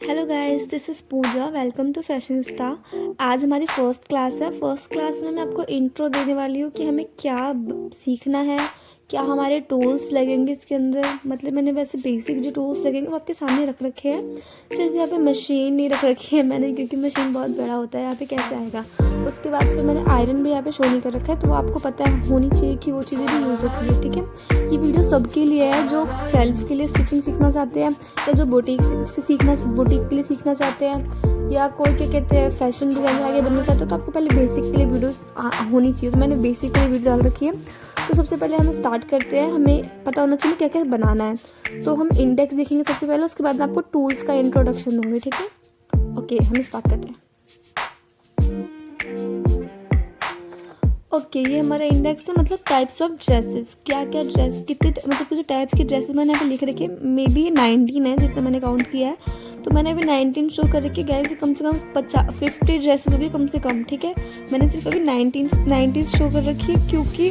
Hello guys, this is Pooja. Welcome to fashion star. आज हमारी first class है। First class में मैं आपको इंट्रो देने वाली हूँ कि हमें क्या सीखना है, क्या हमारे टूल्स लगेंगे इसके अंदर। मतलब मैंने वैसे बेसिक जो टूल्स लगेंगे वो आपके सामने रख रखे हैं। सिर्फ यहाँ पे मशीन नहीं रख रखी है मैंने, क्योंकि मशीन बहुत बड़ा होता है, यहाँ पे कैसे आएगा। उसके बाद फिर मैंने आयरन भी यहाँ पे शो नहीं कर रखा है, तो वो आपको पता है होनी चाहिए कि वो चीज़ें भी यूज़ होती है। ठीक है, ये वीडियो सबके लिए है जो सेल्फ के लिए स्टिचिंग सीखना चाहते हैं, या जो बुटीक के लिए सीखना चाहते हैं, या कोई क्या कहते हैं फैशन डिज़ाइनर आगे बनना चाहते हैं। तो आपको पहले बेसिक के लिए वीडियोस होनी चाहिए, तो मैंने बेसिक के लिए वीडियो डाल रखी है। तो सबसे पहले हमें स्टार्ट करते हैं। हमें पता होना चाहिए क्या क्या बनाना है। तो हम इंडेक्स देखेंगे सबसे पहले, उसके बाद मैं आपको टूल्स का इंट्रोडक्शन दूंगी। ठीक है, ओके, हम स्टार्ट करते हैं। ओके, ये हमारा इंडेक्स है, मतलब टाइप्स ऑफ ड्रेसेस। क्या क्या ड्रेस, कितने मतलब कुछ टाइप्स की ड्रेसेस मैंने यहाँ पे लिख रखे हैं। मे बी 19 है जितना मैंने काउंट किया है। तो मैंने अभी 19 शो कर रखी है गैस। कम से कम 50 ड्रेसेस होगी कम से कम। ठीक है, मैंने सिर्फ अभी 19 शो कर रखी है, क्योंकि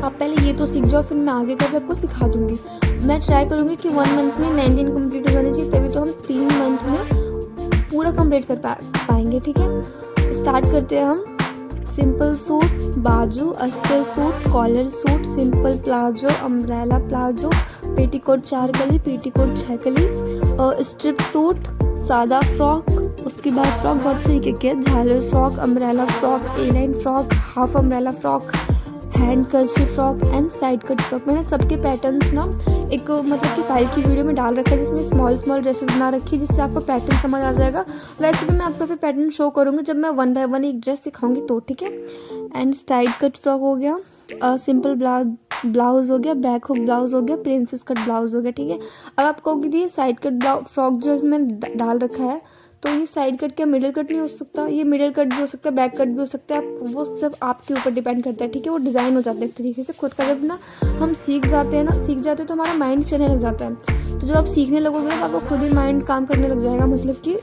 आप पहले ये तो सीख जाओ, फिर मैं आगे का भी आपको सिखा दूंगी। मैं ट्राई करूँगी कि 1 मंथ में 19 कम्प्लीट हो जानी चाहिए, तभी तो हम 3 मंथ में पूरा कम्प्लीट कर पाएंगे। ठीक है, स्टार्ट करते हैं हम। सिंपल सूट, बाजू, अस्तर suit, collar suit, simple palazzo, umbrella palazzo, petticoat 4 कली, पेटीकोट 6 कली, स्ट्रिप सूट, सादा फ्रॉक। उसके बाद फ्रॉक बहुत तरीके के, झालर frock, umbrella frock, A line frock, half umbrella frock, handkerchief frock and side cut frock. मैंने सबके पैटर्न्स ना एक मतलब कि फाइल की वीडियो में डाल रखा है, जिसमें स्मॉल ड्रेसेस बना रखी है, जिससे आपको पैटर्न समझ आ जाएगा। वैसे भी मैं आपको फिर पैटर्न शो करूँगी जब मैं 1 बाय 1 एक ड्रेस सिखाऊंगी तो। ठीक है, एंड साइड कट फ्रॉक हो गया, सिंपल ब्लाउज हो गया, बैक हुक ब्लाउज हो गया, प्रिंसेस कट ब्लाउज हो गया। ठीक है, अब आप कहोगे ये साइड कट फ्रॉक जो इसमें डाल रखा है, तो ये साइड कट क्या मिडिल कट नहीं हो सकता? ये मिडिल कट भी हो सकता है, बैक कट भी हो सकता है। आप वो सब आपके ऊपर डिपेंड करता है। ठीक है, वो डिज़ाइन हो जाता है एक तरीके से खुद का। जब ना हम सीख जाते हैं तो हमारा माइंड चलने लग जाता है। तो जब आप सीखने लगोगे तो आपको खुद ही माइंड काम करने लग जाएगा। मतलब कि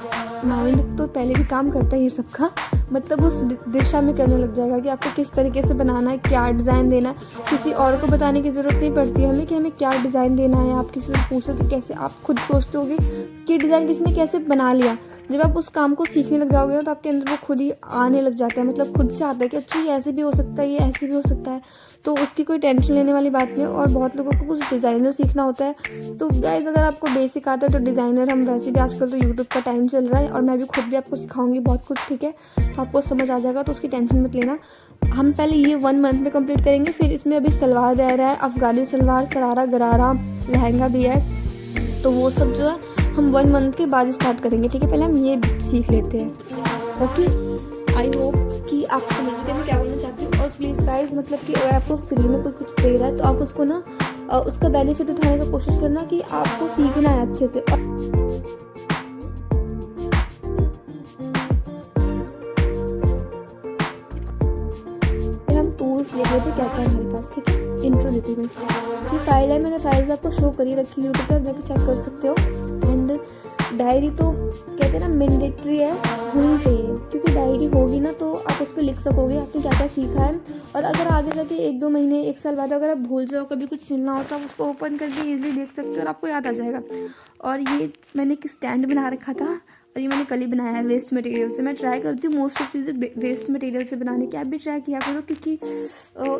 माइंड तो पहले भी काम करता है ये सबका, मतलब उस दिशा में करने लग जाएगा कि आपको किस तरीके से बनाना है, क्या डिज़ाइन देना है। किसी और को बताने की ज़रूरत नहीं पड़ती है हमें कि हमें क्या डिज़ाइन देना है। आप किसी से पूछो कि कैसे, आप खुद सोचते होगे कि डिज़ाइन किसी ने कैसे बना लिया। जब आप उस काम को सीखने लग जाओगे ना, तो आपके अंदर वो खुद ही आने लग जाता है। मतलब खुद से आता है कि अच्छा ये ऐसे भी हो सकता है, ये ऐसे भी हो सकता है। तो उसकी कोई टेंशन लेने वाली बात नहीं है। और बहुत लोगों को कुछ डिज़ाइनर सीखना होता है। तो गाइस, अगर आपको बेसिक आता है तो डिज़ाइनर, हम वैसे भी आजकल तो यूट्यूब का टाइम चल रहा है, और मैं भी खुद भी आपको सिखाऊंगी बहुत कुछ। ठीक है, तो आपको समझ आ जाएगा, तो उसकी टेंशन मत लेना। हम पहले ये 1 मंथ में कंप्लीट करेंगे। फिर इसमें अभी सलवार रह रहा है, अफगानी सलवार, सरारा गरारा, लहंगा भी है। तो वो सब जो है हम 1 मंथ के बाद स्टार्ट करेंगे। ठीक है, पहले हम ये सीख लेते हैं। ओके, आई होप कि आप समझ गए मैं क्या बोलना चाहती हूँ। और प्लीज़ गाइस, मतलब कि अगर आपको फ्री में कोई कुछ दे रहा है तो आप उसको ना उसका बेनिफिट उठाने की कोशिश करना, कि आपको सीखना है अच्छे से। हम टूल्स देख रहे थे क्या क्या है हमारे पास। ठीक है, इंट्रो देती हूँ। ये फाइल है, मैंने फाइल आपको शो करी रखी है यूट्यूब पे, आप जाकर चेक कर सकते हो। एंड डायरी तो कहते हैं ना मैंडेटरी है, होनी चाहिए, क्योंकि डायरी होगी ना तो आप उस पर लिख सकोगे आपने क्या क्या सीखा है। और अगर आगे जाके 1-2 महीने 1 साल बाद अगर आप भूल जाओ, कभी कुछ सुनना हो, तो आप उसको ओपन करके ईजिली देख सकते हो और आपको याद आ जाएगा। और ये मैंने एक स्टैंड बना रखा था, और ये मैंने कल ही बनाया है वेस्ट मटेरियल से। मैं ट्राई करती हूँ मोस्ट ऑफ चीज़ें वेस्ट मटेरियल से बनाने की। आप भी ट्राई किया करो, क्योंकि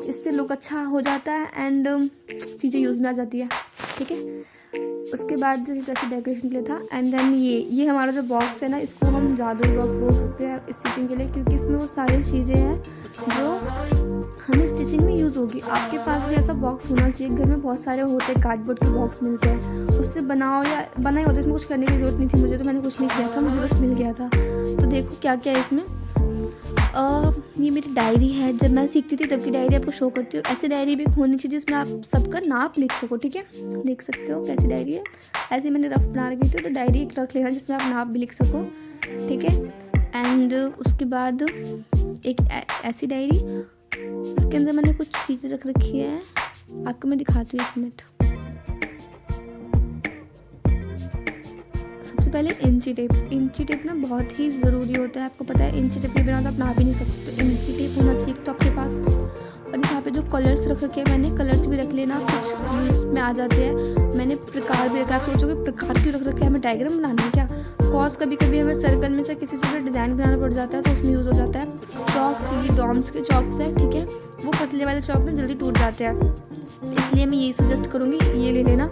इससे लुक अच्छा हो जाता है एंड चीज़ें यूज़ में आ जाती है। ठीक है, उसके बाद जो जैसे डेकोरेशन के लिए था। एंड देन ये हमारा जो बॉक्स है ना, इसको हम जादुई बॉक्स बोल सकते हैं स्टिचिंग के लिए, क्योंकि इसमें वो सारी चीज़ें हैं जो हमें स्टिचिंग में यूज़ होगी। आपके पास भी ऐसा बॉक्स होना चाहिए। घर में बहुत सारे होते हैं, कार्डबोर्ड के बॉक्स मिलते हैं, उससे बनाओ या बनाए होते। इसमें कुछ करने की ज़रूरत नहीं थी मुझे, तो मैंने कुछ नहीं किया था, मुझे बस मिल गया था। तो देखो क्या क्या है इसमें। ये मेरी डायरी है, जब मैं सीखती थी तब की डायरी आपको शो करती हूँ। ऐसी डायरी भी होनी चाहिए जिसमें आप सबका नाप लिख सको। ठीक है, देख सकते हो कैसी डायरी है। ऐसे मैंने रफ बना रखी थी, तो डायरी एक रख लेना जिसमें आप नाप भी लिख सको। ठीक है, एंड उसके बाद एक ऐसी डायरी, इसके अंदर मैंने कुछ चीज़ें रख रखी है, आपको मैं दिखाती हूँ 1 मिनट। सबसे पहले इंची टेप ना बहुत ही ज़रूरी होता है। आपको पता है इंची टेप के बिना तो आप नाप ही नहीं सकते। तो इंची टेप होना चाहिए तो आपके पास। और यहाँ पे जो कलर्स रख रखे हैं, मैंने कलर्स भी रख लेना, कुछ यूज़ में आ जाते हैं। मैंने प्रकार भी रखा है। आप सोचोगे प्रकार क्यों रख रखे हैं, हमें डायग्राम बनाना है क्या? ऑफकोर्स कभी कभी हमें सर्कल में चाहे किसी चीज़ का डिज़ाइन बनाना पड़ जाता है तो उसमें यूज़ हो जाता है। चॉक्स, ये डॉम्स के चॉक्स है, ठीक है, वो पतले वाले चॉक में जल्दी टूट जाते हैं, इसलिए मैं यही सजेस्ट करूँगी, ये ले लेना।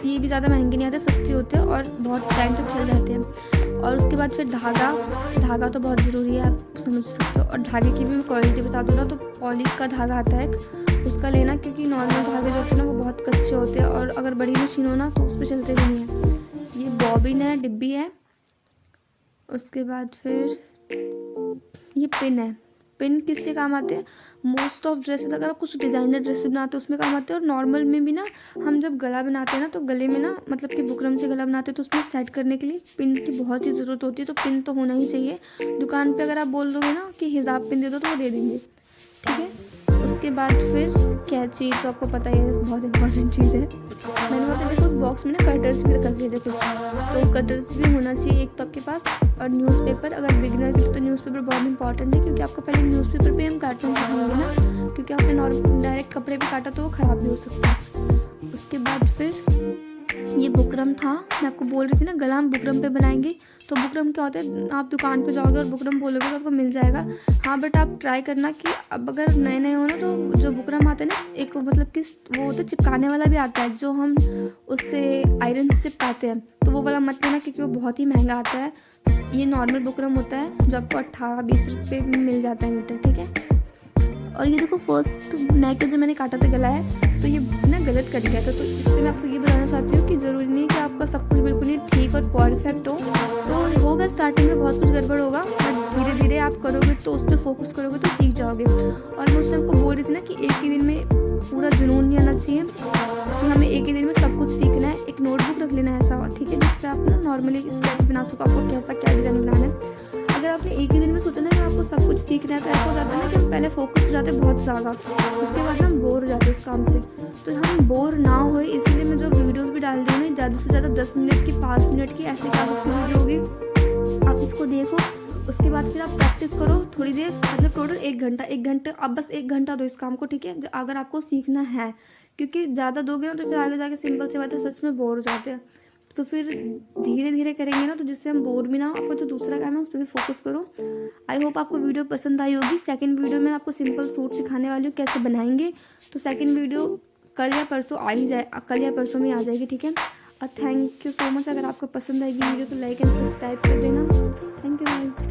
ये भी ज़्यादा महंगे नहीं आते, सस्ते होते हैं और बहुत टाइम तक चल जाते हैं। और उसके बाद फिर धागा तो बहुत ज़रूरी है, आप समझ सकते हो। और धागे की भी मैं क्वालिटी बता दूँ ना, तो पॉली का धागा आता है एक, उसका लेना, क्योंकि नॉर्मल धागे जो होते हैं ना वो बहुत कच्चे होते हैं और अगर बड़ी मशीन हो ना तो उस पर चलते भी नहीं है। ये बॉबिन है, डिब्बी है। उसके बाद फिर ये पिन है। पिन किसके काम आते हैं? मोस्ट ऑफ ड्रेसेस, अगर आप कुछ डिज़ाइनर ड्रेसेस बनाते हो उसमें काम आते हैं। और नॉर्मल में भी ना, हम जब गला बनाते हैं ना तो गले में ना, मतलब कि बुकरम से गला बनाते हैं तो उसमें सेट करने के लिए पिन की बहुत ही ज़रूरत होती है, तो पिन तो होना ही चाहिए। दुकान पे अगर आप बोल दोगे ना कि हिजाब पिन दे दो तो वो दे देंगे, ठीक है। उसके बाद फिर कैंची, तो आपको पता ही है बहुत इंपॉर्टेंट चीज़ है। मैंने वहाँ पे देखो उस बॉक्स में ना कटर्स भी रख दिए थे कुछ, तो कटर्स भी होना चाहिए एक तो आपके पास। और न्यूज़पेपर, अगर बिगिनर के लिए तो न्यूज़पेपर बहुत इंपॉर्टेंट है, क्योंकि आपको पहले न्यूज़पेपर पे हम काटना सिखाएंगे ना, क्योंकि आपने नॉर्मल डायरेक्ट कपड़े पे काटा तो वो ख़राब भी हो सकता है। उसके बाद फिर ये बुकरम था, मैं आपको बोल रही थी ना गला हम बुकरम पे बनाएंगे। तो बुकरम क्या होता है, आप दुकान पे जाओगे और बुकरम बोलोगे तो आपको मिल जाएगा। हाँ, बट आप ट्राई करना कि अब अगर नए नए हो ना तो जो बुकरम आता है ना, एक मतलब कि वो होता है चिपकाने वाला भी आता है, जो हम उससे आयरन से चिपकाते हैं, तो वो वाला मत लेना क्योंकि वो बहुत ही महंगा आता है। ये नॉर्मल बुकरम होता है जो आपको 18-20 रुपये में मिल जाता है मीटर, ठीक है। और ये देखो फर्स्ट नेक जो मैंने काटा था गला है, तो ये ना गलत कट गया था, तो इससे मैं आपको ये बताना चाहती हूँ कि ज़रूरी नहीं कि आपका सब कुछ बिल्कुल ही ठीक और परफेक्ट हो। तो होगा स्टार्टिंग में बहुत कुछ गड़बड़ होगा, बट धीरे धीरे आप करोगे तो उस पर फोकस करोगे तो सीख जाओगे। और मैं उस टाइम को बोल रही थी ना कि एक ही दिन में पूरा जुनून नहीं आना चाहिए कि हमें एक ही दिन में सब कुछ सीखना है। एक नोटबुक रख लेना है ऐसा, ठीक है, जिससे आप ना नॉर्मली स्केच बना सको, आपको कैसा क्या डिज़ाइन बनाना है। अगर आपने एक ही दिन में सोचा ना कि आपको सब कुछ सीखना है तो ऐसा हो जाता है ना कि हम पहले फोकस हो जाते हैं बहुत ज़्यादा, उसके बाद हम बोर हो जाते हैं उस काम से। तो हम बोर ना हो, इसीलिए मैं जो वीडियोस भी डाल रही हूँ ज़्यादा से ज़्यादा 10 मिनट की, 5 मिनट की ऐसी कागज़ की वीडियो होगी, आप इसको देखो। उसके बाद फिर आप प्रैक्टिस करो थोड़ी देर, मतलब टोटल 1 घंटा, आप बस 1 घंटा दो इस काम को, ठीक है, अगर आपको सीखना है। क्योंकि ज़्यादा दोगे ना तो फिर आगे जाके सिंपल से बात है, सच में बोर हो जाते हैं। तो फिर धीरे धीरे करेंगे ना तो जिससे हम बोर भी ना हो, आपको जो दूसरा काम है उस पर भी फोकस करो। आई होप आपको वीडियो पसंद आई होगी। सेकंड वीडियो में आपको सिंपल सूट सिखाने वाली हूँ कैसे बनाएंगे, तो सेकंड वीडियो कल या परसों आ ही जाए, कल या परसों में आ जाएगी, ठीक है। और थैंक यू सो मच। अगर आपको पसंद आएगी वीडियो तो लाइक एंड सब्सक्राइब कर देना। Thank you guys.